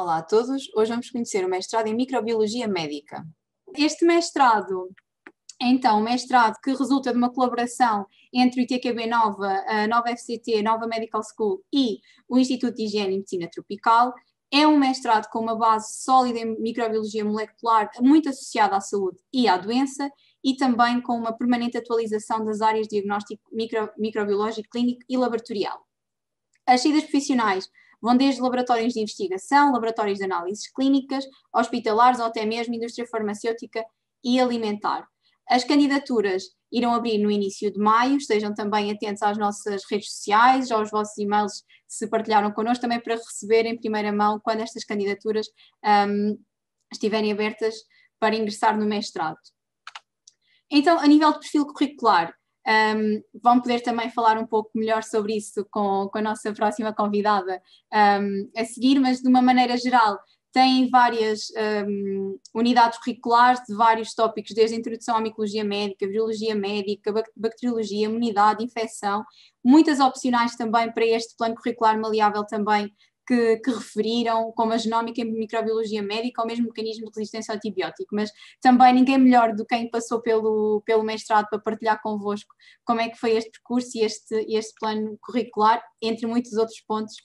Olá a todos, hoje vamos conhecer o mestrado em Microbiologia Médica. Este mestrado é então um mestrado que resulta de uma colaboração entre o ITQB Nova, a Nova FCT, a Nova Medical School e o Instituto de Higiene e Medicina Tropical. É um mestrado com uma base sólida em microbiologia molecular, muito associada à saúde e à doença, e também com uma permanente atualização das áreas de diagnóstico microbiológico, clínico e laboratorial. As saídas profissionais vão desde laboratórios de investigação, laboratórios de análises clínicas, hospitalares ou até mesmo indústria farmacêutica e alimentar. As candidaturas irão abrir no início de maio, estejam também atentos às nossas redes sociais, aos vossos e-mails se partilharam connosco, também para receber em primeira mão quando estas candidaturas estiverem abertas para ingressar no mestrado. Então, a nível de perfil curricular, vão poder também falar um pouco melhor sobre isso com a nossa próxima convidada a seguir, mas de uma maneira geral tem várias unidades curriculares de vários tópicos, desde a introdução à micologia médica, virologia médica, bacteriologia, imunidade, infecção, muitas opcionais também para este plano curricular maleável também que referiram, como a genómica em microbiologia médica ou mesmo mecanismo de resistência ao antibiótico, mas também ninguém melhor do que quem passou pelo mestrado para partilhar convosco como é que foi este percurso e este plano curricular, entre muitos outros pontos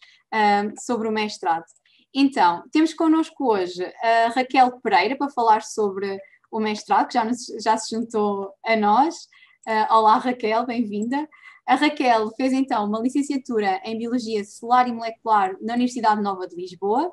sobre o mestrado. Então, temos connosco hoje a Raquel Pereira para falar sobre o mestrado, que já se juntou a nós. Olá Raquel, bem-vinda. A Raquel fez então uma licenciatura em Biologia Celular e Molecular na Universidade Nova de Lisboa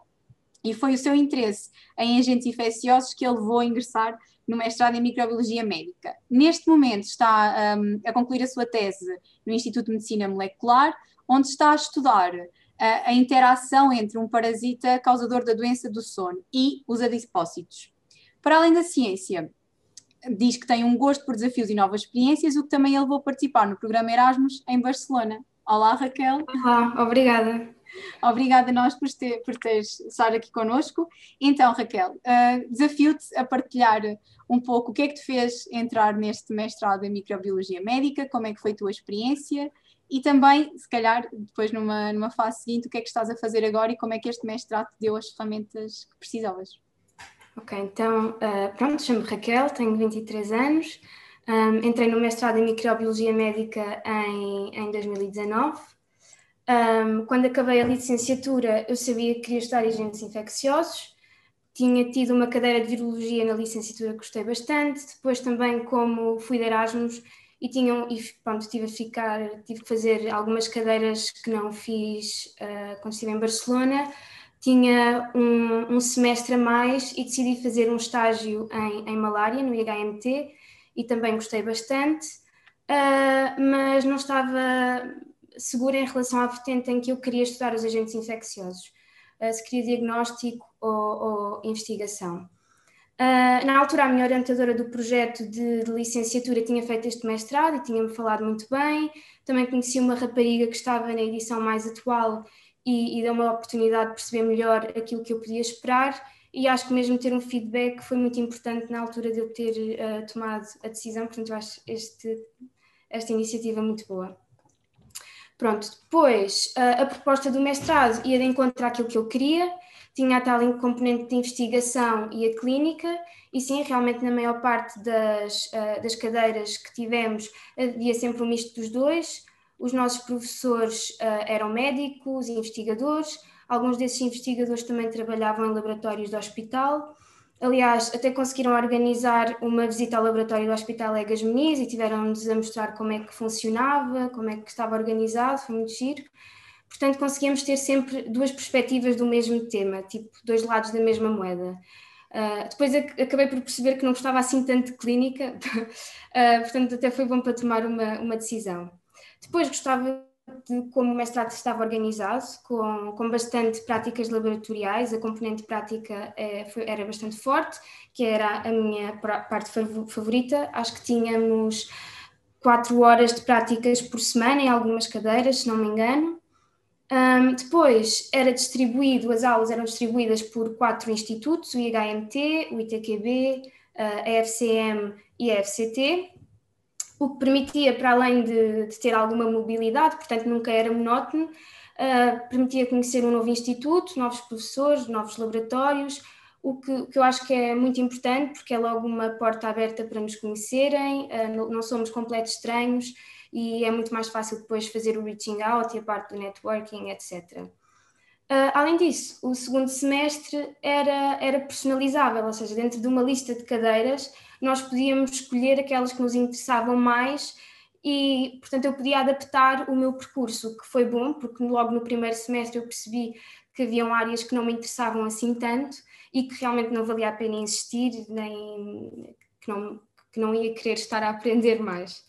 e foi o seu interesse em agentes infecciosos que a levou a ingressar no mestrado em Microbiologia Médica. Neste momento está a concluir a sua tese no Instituto de Medicina Molecular, onde está a estudar a interação entre um parasita causador da doença do sono e os adipócitos. Para além da ciência, diz que tem um gosto por desafios e novas experiências, o que também a levou a participar no programa Erasmus em Barcelona. Olá, Raquel. Olá, obrigada. Obrigada a nós por teres estar aqui connosco. Então, Raquel, desafio-te a partilhar um pouco o que é que te fez entrar neste mestrado em Microbiologia Médica, como é que foi a tua experiência e também, se calhar, depois numa fase seguinte, o que é que estás a fazer agora e como é que este mestrado te deu as ferramentas que precisavas. Ok, então, pronto, chamo-me Raquel, tenho 23 anos, entrei no mestrado em Microbiologia Médica em 2019. Quando acabei a licenciatura, eu sabia que queria estudar agentes infecciosos, tinha tido uma cadeira de virologia na licenciatura que gostei bastante, depois também como fui de Erasmus pronto, tive que fazer algumas cadeiras que não fiz quando estive em Barcelona. Tinha um semestre a mais e decidi fazer um estágio em malária, no IHMT, e também gostei bastante, mas não estava segura em relação à vertente em que eu queria estudar os agentes infecciosos, se queria diagnóstico ou investigação. Na altura, a minha orientadora do projeto de licenciatura tinha feito este mestrado e tinha-me falado muito bem. Também conheci uma rapariga que estava na edição mais atual e deu-me a oportunidade de perceber melhor aquilo que eu podia esperar, e acho que mesmo ter um feedback foi muito importante na altura de eu ter tomado a decisão, portanto eu acho esta iniciativa muito boa. Pronto, depois a proposta do mestrado ia de encontro àquilo que eu queria, tinha a tal componente de investigação e a clínica, e sim, realmente na maior parte das cadeiras que tivemos havia sempre um misto dos dois. Os nossos professores eram médicos e investigadores, alguns desses investigadores também trabalhavam em laboratórios do hospital. Aliás, até conseguiram organizar uma visita ao laboratório do Hospital Egas Muniz e tiveram-nos a mostrar como é que funcionava, como é que estava organizado, foi muito giro. Portanto, conseguíamos ter sempre duas perspectivas do mesmo tema, tipo dois lados da mesma moeda. Depois acabei por perceber que não gostava assim tanto de clínica, portanto até foi bom para tomar uma decisão. Depois gostava de como o mestrado estava organizado, com bastante práticas laboratoriais, a componente prática era bastante forte, que era a minha parte favorita. Acho que tínhamos 4 horas de práticas por semana em algumas cadeiras, se não me engano. Depois as aulas eram distribuídas por 4 institutos, o IHMT, o ITQB, a FCM e a FCT, o que permitia, para além de ter alguma mobilidade, portanto nunca era monótono, permitia conhecer um novo instituto, novos professores, novos laboratórios, o que eu acho que é muito importante, porque é logo uma porta aberta para nos conhecerem, não somos completos estranhos e é muito mais fácil depois fazer o reaching out e a parte do networking, etc. Além disso, o segundo semestre era personalizável, ou seja, dentro de uma lista de cadeiras nós podíamos escolher aquelas que nos interessavam mais e, portanto, eu podia adaptar o meu percurso, o que foi bom, porque logo no primeiro semestre eu percebi que haviam áreas que não me interessavam assim tanto e que realmente não valia a pena insistir, nem que não ia querer estar a aprender mais.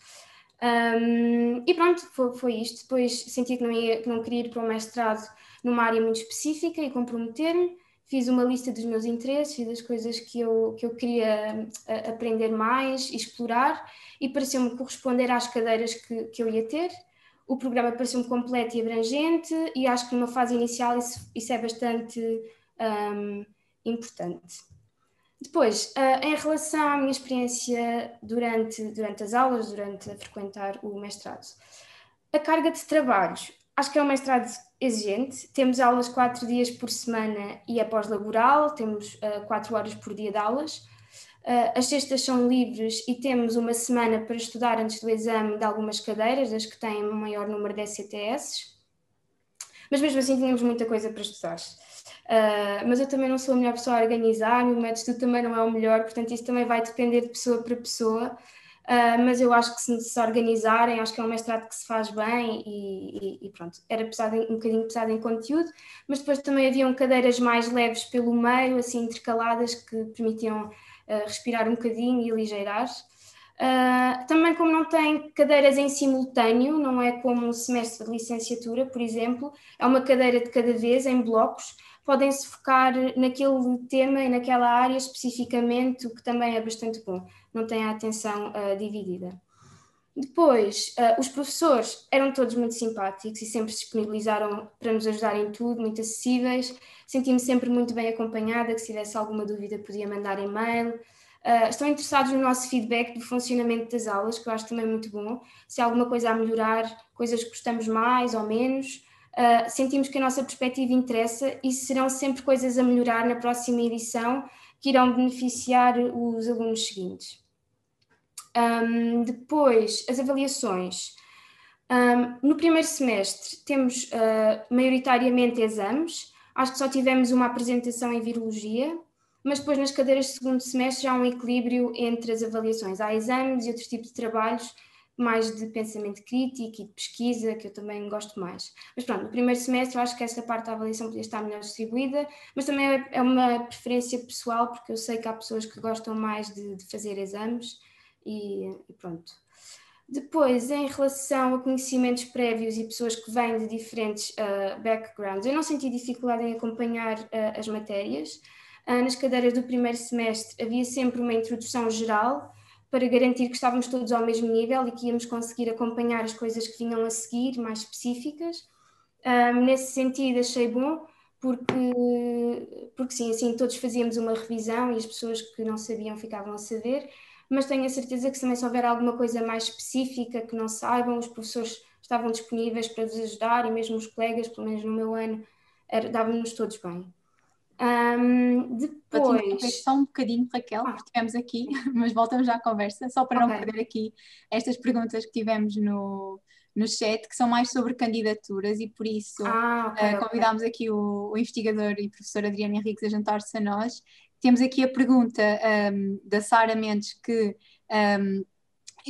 E pronto, foi isto. Depois senti que não queria ir para o mestrado numa área muito específica e comprometer-me. Fiz uma lista dos meus interesses e das coisas que eu queria aprender mais e explorar, e pareceu-me corresponder às cadeiras que eu ia ter. O programa pareceu-me completo e abrangente, e acho que numa fase inicial isso é bastante importante. Depois, em relação à minha experiência durante as aulas, durante a frequentar o mestrado, a carga de trabalhos, acho que é um mestrado exigente. Temos aulas 4 dias por semana e é pós-laboral, temos 4 horas por dia de aulas. As sextas são livres e temos uma semana para estudar antes do exame de algumas cadeiras, das que têm um maior número de ECTS. Mas mesmo assim tínhamos muita coisa para estudar. Mas eu também não sou a melhor pessoa a organizar, o método de estudo também não é o melhor, portanto isso também vai depender de pessoa para pessoa. Mas eu acho que se organizarem, acho que é um mestrado que se faz bem e pronto, era um bocadinho pesado em conteúdo, mas depois também haviam cadeiras mais leves pelo meio, assim intercaladas, que permitiam respirar um bocadinho e aligeirar. Também, como não tem cadeiras em simultâneo, não é como um semestre de licenciatura, por exemplo, é uma cadeira de cada vez, em blocos, podem-se focar naquele tema e naquela área especificamente, o que também é bastante bom, não tem a atenção dividida. Depois, os professores eram todos muito simpáticos e sempre se disponibilizaram para nos ajudar em tudo, muito acessíveis. Senti-me sempre muito bem acompanhada, que se tivesse alguma dúvida podia mandar e-mail. Estão interessados no nosso feedback do funcionamento das aulas, que eu acho também muito bom. Se há alguma coisa a melhorar, coisas que gostamos mais ou menos, sentimos que a nossa perspectiva interessa e serão sempre coisas a melhorar na próxima edição que irão beneficiar os alunos seguintes. Depois, as avaliações. No primeiro semestre temos maioritariamente exames, acho que só tivemos uma apresentação em virologia, mas depois nas cadeiras de segundo semestre já há um equilíbrio entre as avaliações. Há exames e outros tipos de trabalhos, mais de pensamento crítico e de pesquisa, que eu também gosto mais. Mas pronto, no primeiro semestre eu acho que esta parte da avaliação podia estar melhor distribuída, mas também é uma preferência pessoal, porque eu sei que há pessoas que gostam mais de fazer exames e pronto. Depois, em relação a conhecimentos prévios e pessoas que vêm de diferentes backgrounds, eu não senti dificuldade em acompanhar as matérias. Nas cadeiras do primeiro semestre havia sempre uma introdução geral para garantir que estávamos todos ao mesmo nível e que íamos conseguir acompanhar as coisas que vinham a seguir, mais específicas. Nesse sentido, achei bom, porque sim, assim todos fazíamos uma revisão e as pessoas que não sabiam ficavam a saber, mas tenho a certeza que também se houver alguma coisa mais específica que não saibam, os professores estavam disponíveis para vos ajudar e mesmo os colegas, pelo menos no meu ano, dávamos todos bem. Vou te interromper Depois... só um bocadinho, Raquel, porque estivemos aqui, mas voltamos já à conversa, só para não perder aqui estas perguntas que tivemos no chat, que são mais sobre candidaturas e por isso convidámos aqui o investigador e professor Adriano Henriques a juntar-se a nós. Temos aqui a pergunta da Sara Mendes, que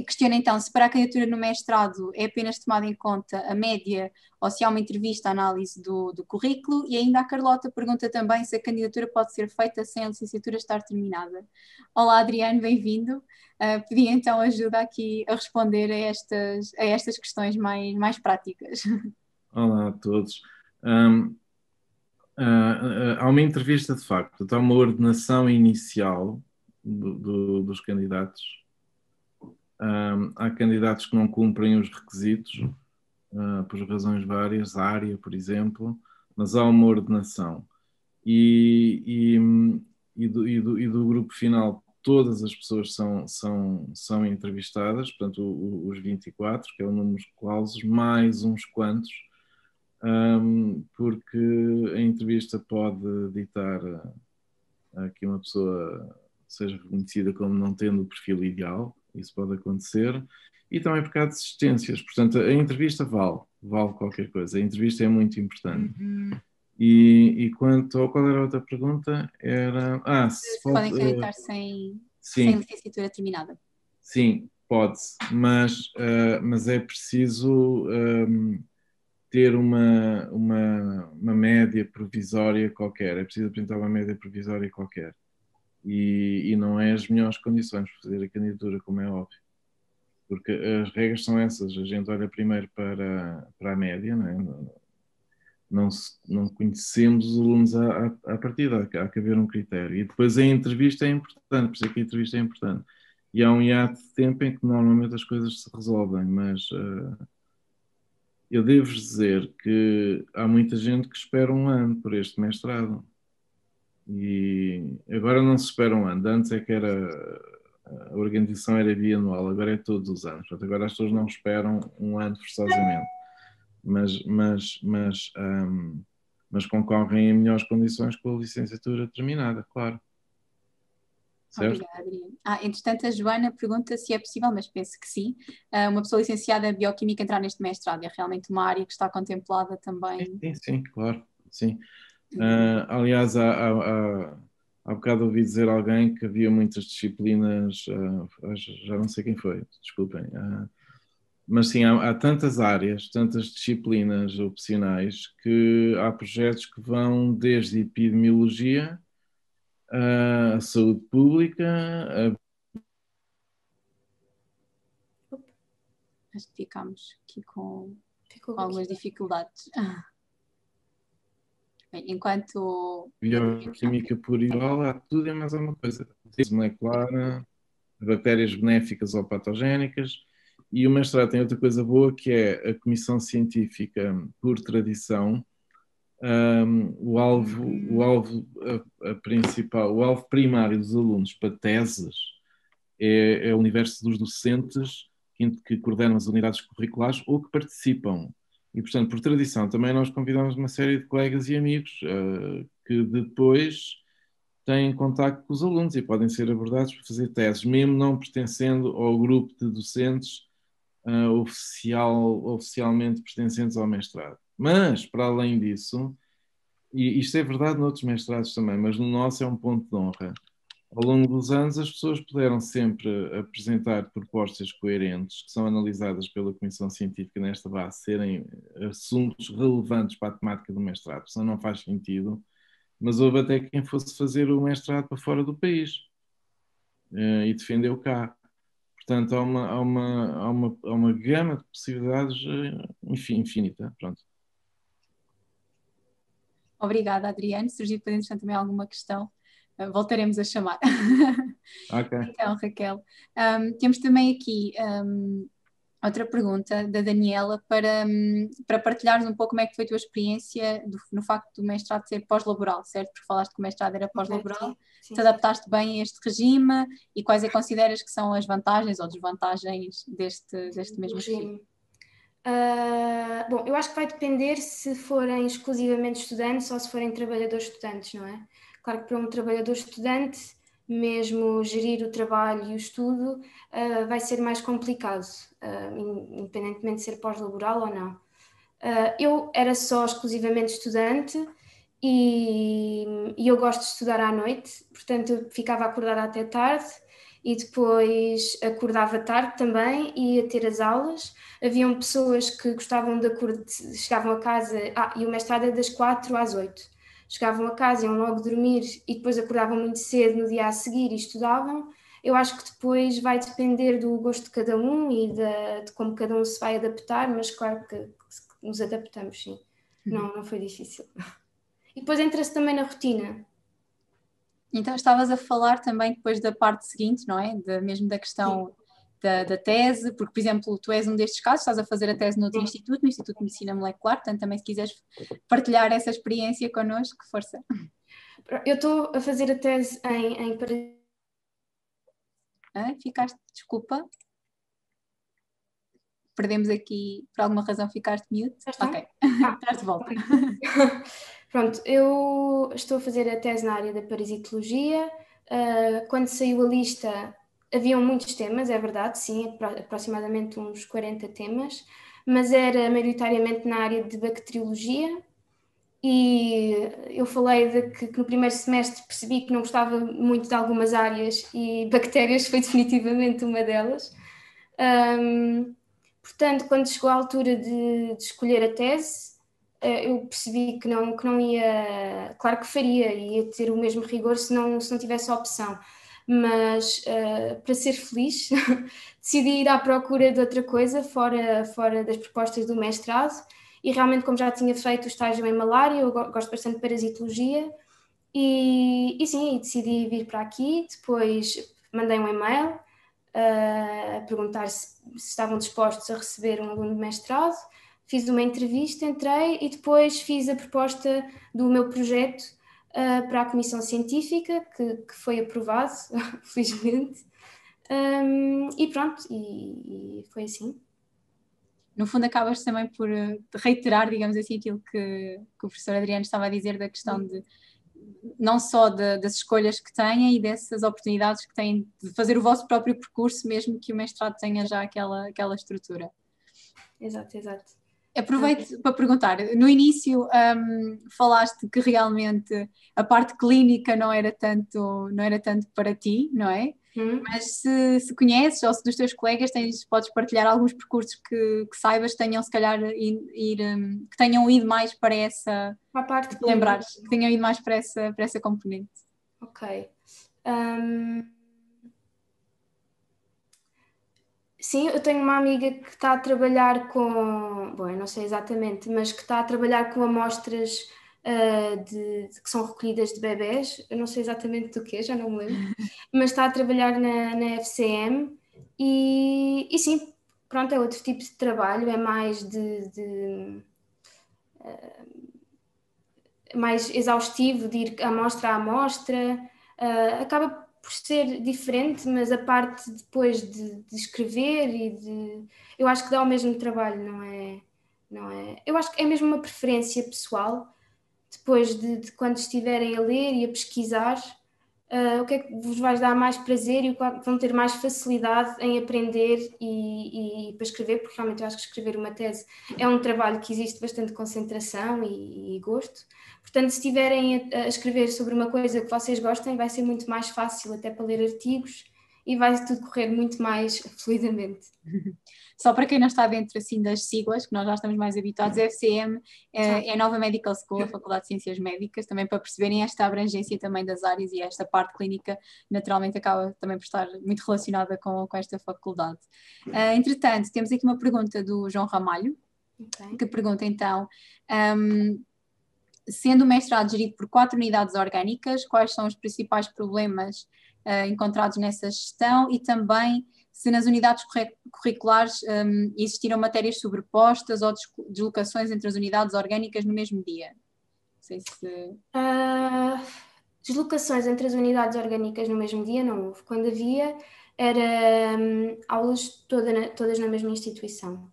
questiona então se para a candidatura no mestrado é apenas tomada em conta a média ou se há uma entrevista, análise do currículo, e ainda a Carlota pergunta também se a candidatura pode ser feita sem a licenciatura estar terminada. Olá Adriano, bem-vindo. Pedi então ajuda aqui a responder a estas questões mais práticas. Olá a todos. Há uma entrevista de facto, há uma ordenação inicial dos candidatos. Há candidatos que não cumprem os requisitos, por razões várias, a área, por exemplo, mas há uma ordenação. E do grupo final, todas as pessoas são entrevistadas, portanto, os 24, que é o número de clausos, mais uns quantos porque a entrevista pode ditar a que uma pessoa seja reconhecida como não tendo o perfil ideal, isso pode acontecer, e também porque há desistências, portanto a entrevista vale qualquer coisa, a entrevista é muito importante. E quanto ao qual era a outra pergunta, era... se Se pode... podem candidatar sem sim, licenciatura terminada. sim, pode-se, mas é preciso ter uma média provisória qualquer, é preciso apresentar uma média provisória qualquer. E não é as melhores condições para fazer a candidatura, como é óbvio. Porque as regras são essas, a gente olha primeiro para a média, não é? Não conhecemos os alunos à partida, há que haver um critério. E depois a entrevista é importante, por isso é que a entrevista é importante. E há um hiato de tempo em que normalmente as coisas se resolvem, mas eu devo dizer que há muita gente que espera um ano por este mestrado. E agora não se espera um ano, antes é que a organização era bianual, agora é todos os anos. Portanto, agora as pessoas não esperam um ano forçosamente, mas concorrem em melhores condições com a licenciatura terminada, claro. Certo? Obrigada, Adriana. Entretanto, a Joana pergunta se é possível, mas penso que sim, uma pessoa licenciada em Bioquímica entrar neste mestrado. É realmente uma área que está contemplada também. Sim, claro, sim. Aliás, há bocado ouvi dizer alguém que havia muitas disciplinas, já não sei quem foi, desculpem, mas sim, há tantas áreas, tantas disciplinas opcionais que há projetos que vão desde epidemiologia, a saúde pública, Acho que ficámos aqui com Ficou algumas aqui. dificuldades. Bem, enquanto... bioquímica pura e igual, há tudo e mais alguma coisa. Desde molecular, bactérias benéficas ou patogénicas. E o mestrado tem outra coisa boa, que é a comissão científica, por tradição, a principal, o alvo primário dos alunos para teses é o universo dos docentes que coordenam as unidades curriculares ou que participam. E, portanto, por tradição, também nós convidamos uma série de colegas e amigos que depois têm contacto com os alunos e podem ser abordados para fazer teses, mesmo não pertencendo ao grupo de docentes oficialmente pertencentes ao mestrado. Mas, para além disso, e isto é verdade noutros mestrados também, mas no nosso é um ponto de honra. Ao longo dos anos, as pessoas puderam sempre apresentar propostas coerentes, que são analisadas pela Comissão Científica nesta base, serem assuntos relevantes para a temática do mestrado, senão não faz sentido. Mas houve até quem fosse fazer o mestrado para fora do país e defendeu cá. Portanto, há uma gama de possibilidades infinita. Pronto. Obrigada, Adriane. Surgiu depois, entretanto, também alguma questão, voltaremos a chamar. Okay. Então, Raquel, temos também aqui outra pergunta da Daniela para partilhares um pouco como é que foi a tua experiência no facto do mestrado ser pós-laboral, certo? Porque falaste que o mestrado era pós-laboral. Sim, Te adaptaste bem a este regime e quais é que consideras que são as vantagens ou desvantagens deste mesmo regime? Bom, eu acho que vai depender se forem exclusivamente estudantes ou se forem trabalhadores estudantes, não é? Claro que para um trabalhador estudante, mesmo gerir o trabalho e o estudo vai ser mais complicado, independentemente de ser pós-laboral ou não. Eu era só exclusivamente estudante e eu gosto de estudar à noite, portanto eu ficava acordada até tarde e depois acordava tarde também e ia ter as aulas. Haviam pessoas que gostavam chegavam a casa, e o mestrado é das 4 às 8. Chegavam a casa, iam logo dormir e depois acordavam muito cedo no dia a seguir e estudavam. Eu acho que depois vai depender do gosto de cada um e de como cada um se vai adaptar, mas claro que nos adaptamos, sim. Não foi difícil. E depois entra-se também na rotina. Então, estavas a falar também depois da parte seguinte, não é? Mesmo da questão da tese, porque, por exemplo, tu és um destes casos, estás a fazer a tese no Instituto de Medicina Molecular, portanto, também se quiseres partilhar essa experiência connosco, força. Eu estou a fazer a tese em Ficaste, desculpa. perdemos aqui, por alguma razão ficaste mute. Ok, estás de volta. Okay. Pronto, eu estou a fazer a tese na área da parasitologia. Quando saiu a lista, haviam muitos temas, é verdade, sim, aproximadamente uns 40 temas, mas era maioritariamente na área de bacteriologia. E eu falei de que no primeiro semestre percebi que não gostava muito de algumas áreas e bactérias foi definitivamente uma delas. Portanto, quando chegou a altura de escolher a tese, eu percebi que não ia, claro que faria, ia ter o mesmo rigor se não tivesse a opção, mas para ser feliz decidi ir à procura de outra coisa fora das propostas do mestrado. E realmente, como já tinha feito o estágio em malária, eu gosto bastante de parasitologia e sim, decidi vir para aqui. Depois mandei um e-mail a perguntar se estavam dispostos a receber um aluno de mestrado. Fiz uma entrevista, entrei e depois fiz a proposta do meu projeto para a comissão científica, que foi aprovado, felizmente. E pronto, e foi assim. No fundo acabas também por reiterar, digamos assim, aquilo que o professor Adriano estava a dizer da questão de não só das escolhas que têm e dessas oportunidades que têm de fazer o vosso próprio percurso, mesmo que o mestrado tenha já aquela estrutura. Exato. Aproveito para perguntar, no início falaste que realmente a parte clínica não era tanto para ti, não é? Mas se conheces ou se dos teus colegas podes partilhar alguns percursos que saibas que tenham se calhar que tenham ido mais para essa, a parte que lembrares, que tenham ido mais para essa componente. Ok. Sim, eu tenho uma amiga que está a trabalhar com, bom, eu não sei exatamente, mas que está a trabalhar com amostras que são recolhidas de bebés, eu não sei exatamente do que, já não me lembro, mas está a trabalhar na FCM e sim, pronto, é outro tipo de trabalho, é mais mais exaustivo, de ir amostra a amostra, acaba por ser diferente, mas a parte depois de escrever eu acho que dá o mesmo trabalho, não é? Eu acho que é mesmo uma preferência pessoal, depois de quando estiverem a ler e a pesquisar, o que é que vos vai dar mais prazer e o que vão ter mais facilidade em aprender e para escrever, porque realmente eu acho que escrever uma tese é um trabalho que existe bastante concentração e gosto. Portanto, se estiverem a escrever sobre uma coisa que vocês gostem, vai ser muito mais fácil até para ler artigos e vai tudo correr muito mais fluidamente. Só para quem não está dentro assim das siglas, que nós já estamos mais habituados, a FCM é a Nova Medical School, a Faculdade de Ciências Médicas, também para perceberem esta abrangência também das áreas e esta parte clínica naturalmente acaba também por estar muito relacionada com esta faculdade. Entretanto, temos aqui uma pergunta do João Ramalho, que pergunta então, sendo o mestrado gerido por 4 unidades orgânicas, quais são os principais problemas encontrados nessa gestão e também se nas unidades curriculares existiram matérias sobrepostas ou deslocações entre as unidades orgânicas no mesmo dia? Não sei se... Deslocações entre as unidades orgânicas no mesmo dia não houve. Quando havia, era aulas todas na mesma instituição.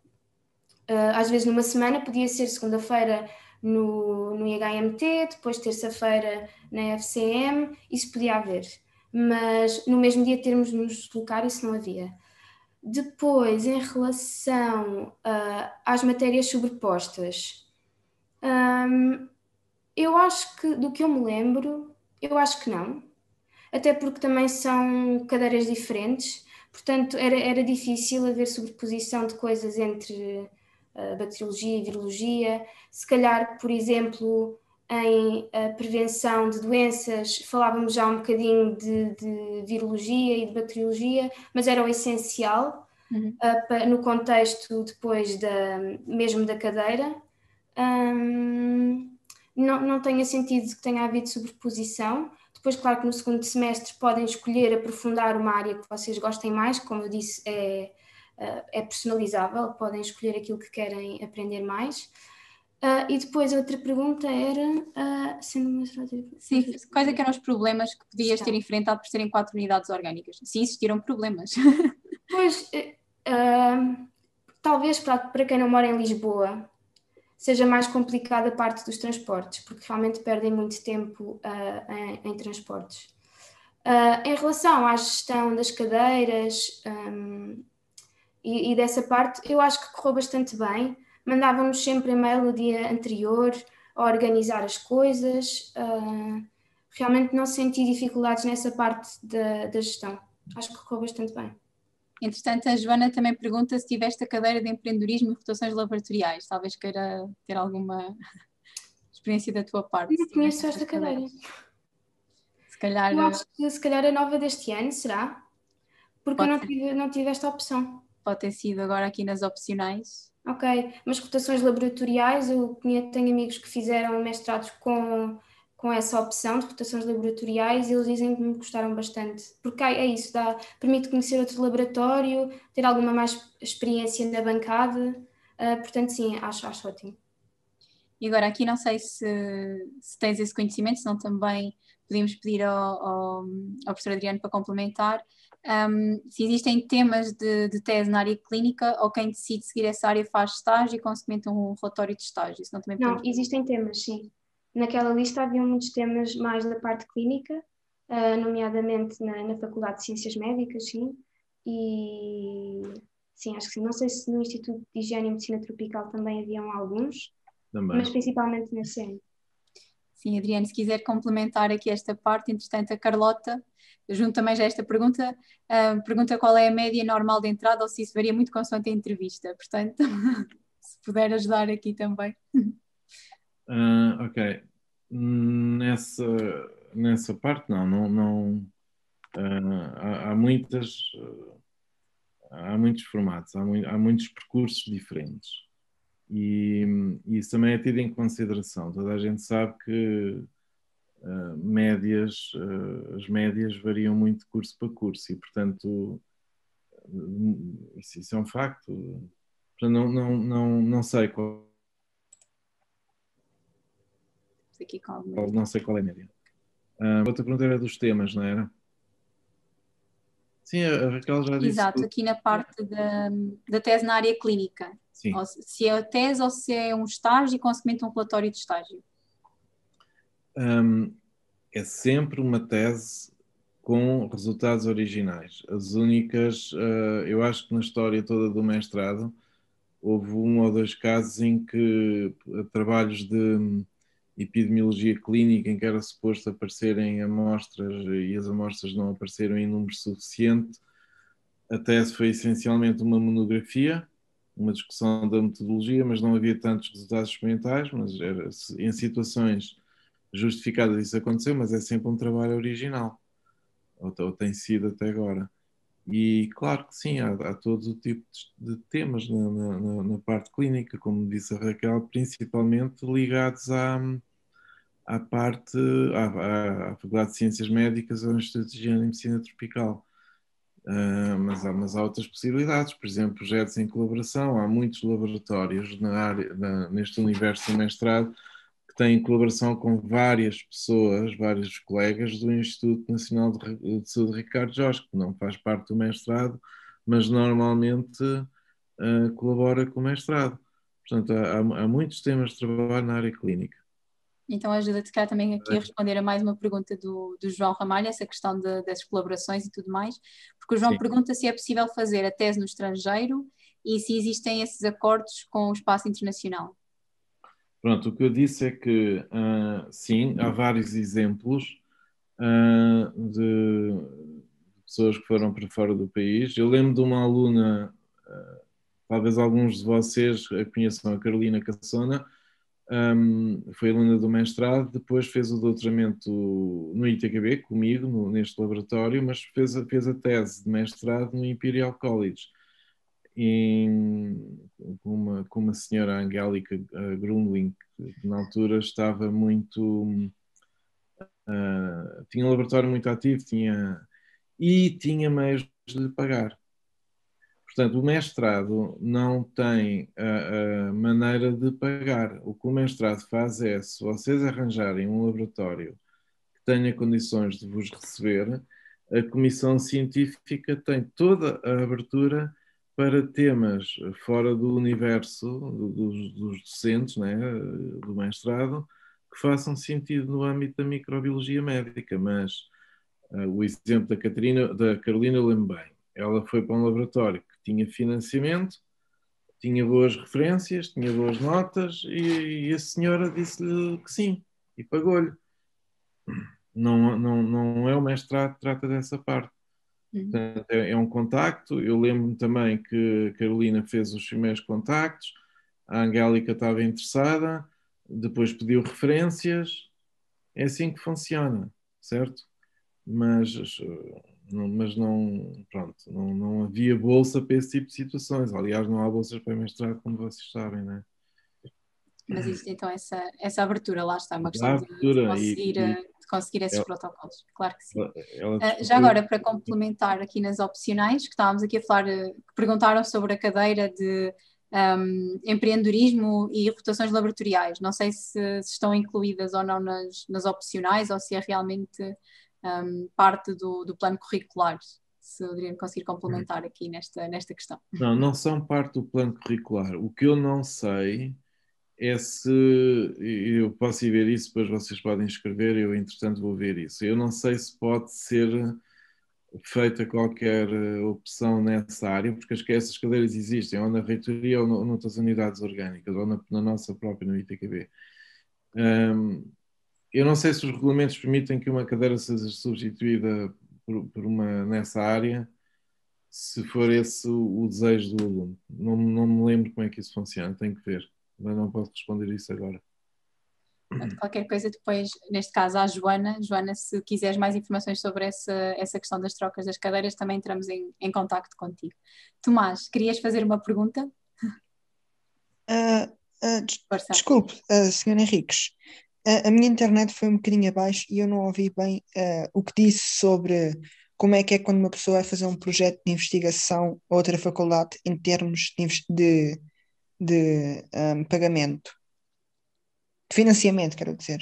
Às vezes numa semana podia ser segunda-feira no IHMT, depois terça-feira na FCM, isso podia haver. Mas no mesmo dia termos de nos deslocar, isso não havia. Depois, em relação às matérias sobrepostas, eu acho que, do que eu me lembro, eu acho que não. Até porque também são cadeiras diferentes, portanto era difícil haver sobreposição de coisas entre bacteriologia e virologia. Se calhar, por exemplo, em prevenção de doenças, falávamos já um bocadinho de virologia e de bacteriologia, mas era o essencial no contexto depois mesmo da cadeira. Não tenha sentido que tenha havido sobreposição. Depois, claro que no segundo semestre podem escolher aprofundar uma área que vocês gostem mais, como eu disse, é personalizável, podem escolher aquilo que querem aprender mais. E depois a outra pergunta era, sendo mestrado... Sim, quais é que eram os problemas que podias ter enfrentado por serem 4 unidades orgânicas? Sim, existiram problemas. Pois, talvez para quem não mora em Lisboa seja mais complicada a parte dos transportes, porque realmente perdem muito tempo em transportes. Em relação à gestão das cadeiras e dessa parte, eu acho que correu bastante bem. Mandavam-nos sempre e-mail no dia anterior a organizar as coisas. Realmente não senti dificuldades nessa parte da gestão. Acho que correu bastante bem. Entretanto, a Joana também pergunta se tiveste a cadeira de empreendedorismo e rotações laboratoriais. Talvez queira ter alguma experiência da tua parte. Eu conheço esta cadeira. Se calhar... Eu acho que se calhar é nova deste ano, será? Porque eu não tive esta opção. Pode ter sido agora aqui nas opcionais. Ok, mas rotações laboratoriais, eu tenho amigos que fizeram mestrados com essa opção de rotações laboratoriais e eles dizem que me gostaram bastante, porque é isso, permite conhecer outro laboratório, ter alguma mais experiência na bancada, portanto sim, acho ótimo. E agora aqui não sei se tens esse conhecimento, senão também podíamos pedir ao professor Adriano para complementar. Se existem temas de tese na área clínica ou quem decide seguir essa área faz estágio e consequentemente um relatório de estágio. Isso não, existem temas, sim. Naquela lista havia muitos temas mais da parte clínica, nomeadamente na Faculdade de Ciências Médicas, sim. E sim, acho que sim. Não sei se no Instituto de Higiene e Medicina Tropical também haviam alguns, mas principalmente nesse ano. Sim, Adriano, se quiser complementar aqui esta parte, entretanto a Carlota, junto também já a esta pergunta, pergunta qual é a média normal de entrada ou se isso varia muito consoante a entrevista, portanto, se puder ajudar aqui também. Ok, nessa parte não há muitos formatos, há muitos percursos diferentes e isso também é tido em consideração. Toda a gente sabe que as médias variam muito de curso para curso e, portanto, isso é um facto. Portanto, não sei qual. Não sei qual é a média. Outra pergunta era dos temas, não era? Sim, a Raquel já disse. Exato, aqui na parte da tese na área clínica. Sim. Se é a tese ou se é um estágio e, consequentemente, um relatório de estágio. É sempre uma tese com resultados originais. As únicas, eu acho que na história toda do mestrado, houve um ou dois casos em que trabalhos de epidemiologia clínica em que era suposto aparecerem amostras e as amostras não apareceram em número suficiente. A tese foi essencialmente uma monografia, uma discussão da metodologia, mas não havia tantos resultados experimentais, mas era, em situações justificadas isso aconteceu, mas é sempre um trabalho original, ou tem sido até agora. E claro que sim, há todo o tipo de temas na parte clínica, como disse a Raquel, principalmente ligados à Faculdade de Ciências Médicas ou ao Instituto de Higiene e Medicina Tropical. Mas há outras possibilidades, por exemplo, projetos em colaboração. Há muitos laboratórios neste universo do mestrado que têm colaboração com várias pessoas, vários colegas do Instituto Nacional de Saúde Ricardo Jorge, que não faz parte do mestrado, mas normalmente colabora com o mestrado. Portanto, há muitos temas de trabalho na área clínica. Então ajuda-te cá também aqui a responder a mais uma pergunta do João Ramalho, essa questão das colaborações e tudo mais, porque o João pergunta se é possível fazer a tese no estrangeiro e se existem esses acordos com o espaço internacional. Pronto, o que eu disse é que sim, há vários exemplos de pessoas que foram para fora do país. Eu lembro de uma aluna, talvez alguns de vocês a conheçam, a Carolina Cassona, foi aluna do mestrado, depois fez o doutoramento no ITKB comigo, neste laboratório, mas fez a tese de mestrado no Imperial College, com uma senhora Angélica Grundling, que na altura estava muito... tinha um laboratório muito ativo, tinha meios de lhe pagar. Portanto, o mestrado não tem a maneira de pagar. O que o mestrado faz é, se vocês arranjarem um laboratório que tenha condições de vos receber, a comissão científica tem toda a abertura para temas fora do universo dos docentes, né, do mestrado, que façam sentido no âmbito da microbiologia médica. Mas o exemplo da Carolina lembro bem. Ela foi para um laboratório que tinha financiamento, tinha boas referências, tinha boas notas e a senhora disse-lhe que sim e pagou-lhe. Não é o mestrado que trata dessa parte. Portanto, é um contacto. Eu lembro-me também que a Carolina fez os primeiros contactos, a Angélica estava interessada, depois pediu referências. É assim que funciona, certo? Mas não, pronto, não havia bolsa para esse tipo de situações. Aliás, não há bolsas para mestrado, como vocês sabem, né? Mas existe então essa abertura, lá está, uma A questão abertura de conseguir esses ela, protocolos, claro que sim. ela Já agora, para complementar aqui nas opcionais, que estávamos aqui a falar, que perguntaram sobre a cadeira de empreendedorismo e rotações laboratoriais. Não sei se estão incluídas ou não nas opcionais ou se é realmente parte do plano curricular. Se o Adriano conseguir complementar aqui nesta questão. não são parte do plano curricular. O que eu não sei é se eu posso ir ver isso, depois vocês podem escrever, eu entretanto vou ver isso. Eu não sei se pode ser feita qualquer opção nessa área, porque essas cadeiras existem ou na reitoria ou noutras unidades orgânicas, ou na nossa própria, no ITQB. Eu não sei se os regulamentos permitem que uma cadeira seja substituída por uma nessa área, se for esse o desejo do aluno. Não me lembro como é que isso funciona, tenho que ver, mas não posso responder isso agora. Qualquer coisa depois, neste caso à Joana. Joana, se quiseres mais informações sobre essa questão das trocas das cadeiras, também entramos em contacto contigo. Tomás, querias fazer uma pergunta? Desculpe, Sr. Henriques, a minha internet foi um bocadinho abaixo e eu não ouvi bem o que disse sobre como é que é quando uma pessoa vai fazer um projeto de investigação a outra faculdade em termos de pagamento, de financiamento, quero dizer.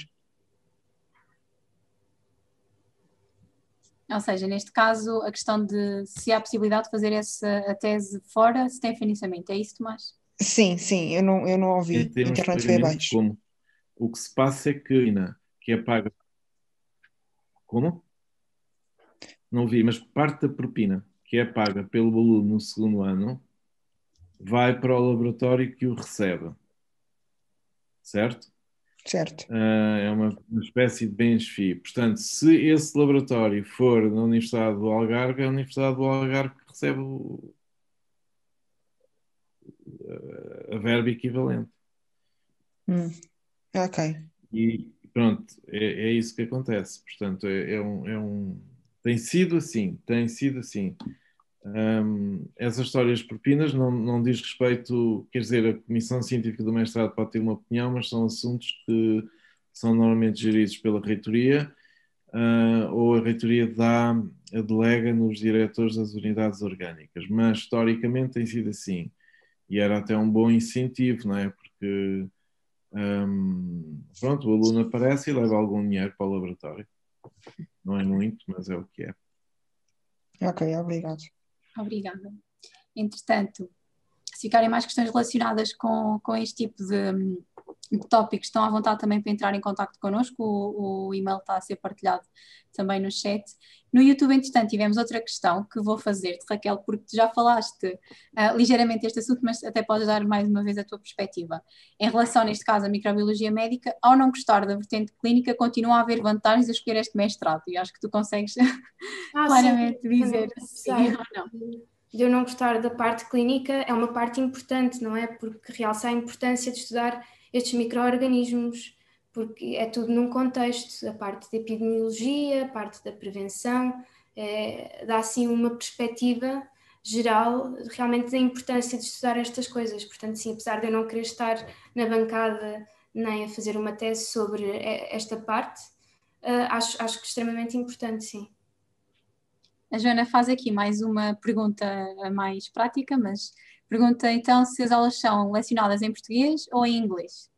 Ou seja, neste caso, a questão de se há possibilidade de fazer a tese fora, se tem financiamento. É isso, Tomás? Sim, eu não Em ouvi, a termos de internet foi pagamento, abaixo. como? O que se passa é que é paga. Como? Não vi, mas parte da propina que é paga pelo aluno no segundo ano vai para o laboratório que o recebe, certo? Certo, É uma espécie de bens-FII. Portanto, se esse laboratório for na Universidade do Algarve, é a Universidade do Algarve que recebe a verba equivalente. ok, E pronto, é isso que acontece. Portanto, tem sido assim, tem sido assim. Essas histórias de propinas não diz respeito, quer dizer, a Comissão Científica do Mestrado pode ter uma opinião, mas são assuntos que são normalmente geridos pela reitoria, ou a reitoria delega nos diretores das unidades orgânicas. Mas historicamente tem sido assim. E era até um bom incentivo, não é? Porque pronto, o aluno aparece e leva algum dinheiro para o laboratório. Não é muito, mas é o que é. ok, obrigado. Obrigada. Entretanto, se ficarem mais questões relacionadas com este tipo de tópicos, estão à vontade também para entrar em contacto connosco. O e-mail está a ser partilhado também no chat. No YouTube, entretanto, tivemos outra questão que vou fazer-te, Raquel, porque tu já falaste ligeiramente deste assunto, mas até podes dar mais uma vez a tua perspectiva. Em relação, neste caso, à microbiologia médica, ao não gostar da vertente clínica, continua a haver vantagens a escolher este mestrado, e acho que tu consegues claramente sim, dizer sim ou não. De eu não gostar da parte clínica é uma parte importante, não é? Porque realça a importância de estudar estes micro-organismos, porque é tudo num contexto, a parte da epidemiologia, a parte da prevenção, dá assim uma perspectiva geral realmente da importância de estudar estas coisas. Portanto, sim, apesar de eu não querer estar na bancada nem a fazer uma tese sobre esta parte, acho que é extremamente importante, sim. A Joana faz aqui mais uma pergunta mais prática, mas pergunta então se as aulas são lecionadas em português ou em inglês?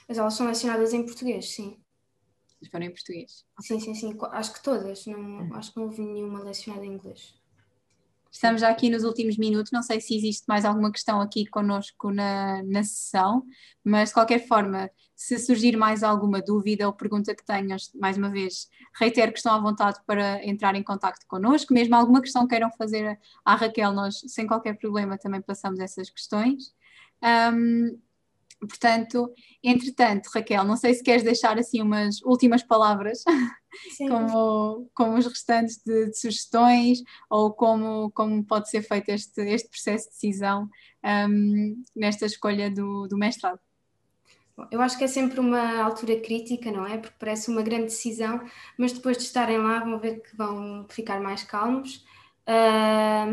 As aulas são lecionadas em português, sim. Foram em português. Sim. Acho que todas. Acho que não houve nenhuma lecionada em inglês. Estamos já aqui nos últimos minutos, não sei se existe mais alguma questão aqui connosco na sessão, mas de qualquer forma, se surgir mais alguma dúvida ou pergunta que tenhas, mais uma vez, reitero que estão à vontade para entrar em contacto connosco, mesmo alguma questão queiram fazer à Raquel, nós sem qualquer problema também passamos essas questões. Portanto, entretanto, Raquel, não sei se queres deixar assim umas últimas palavras como os restantes de sugestões ou como pode ser feito este processo de decisão nesta escolha do mestrado. Bom, eu acho que é sempre uma altura crítica, não é? Porque parece uma grande decisão, mas depois de estarem lá vão ver que vão ficar mais calmos.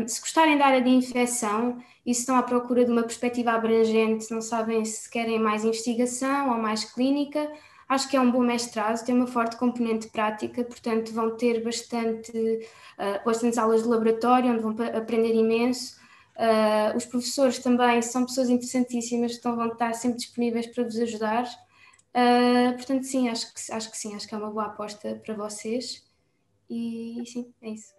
Se gostarem da área de infecção e se estão à procura de uma perspectiva abrangente, não sabem se querem mais investigação ou mais clínica, acho que é um bom mestrado, tem uma forte componente prática, portanto vão ter bastantes aulas de laboratório, onde vão aprender imenso. Os professores também são pessoas interessantíssimas, vão estar sempre disponíveis para vos ajudar. Portanto, sim, acho que é uma boa aposta para vocês. E sim, é isso.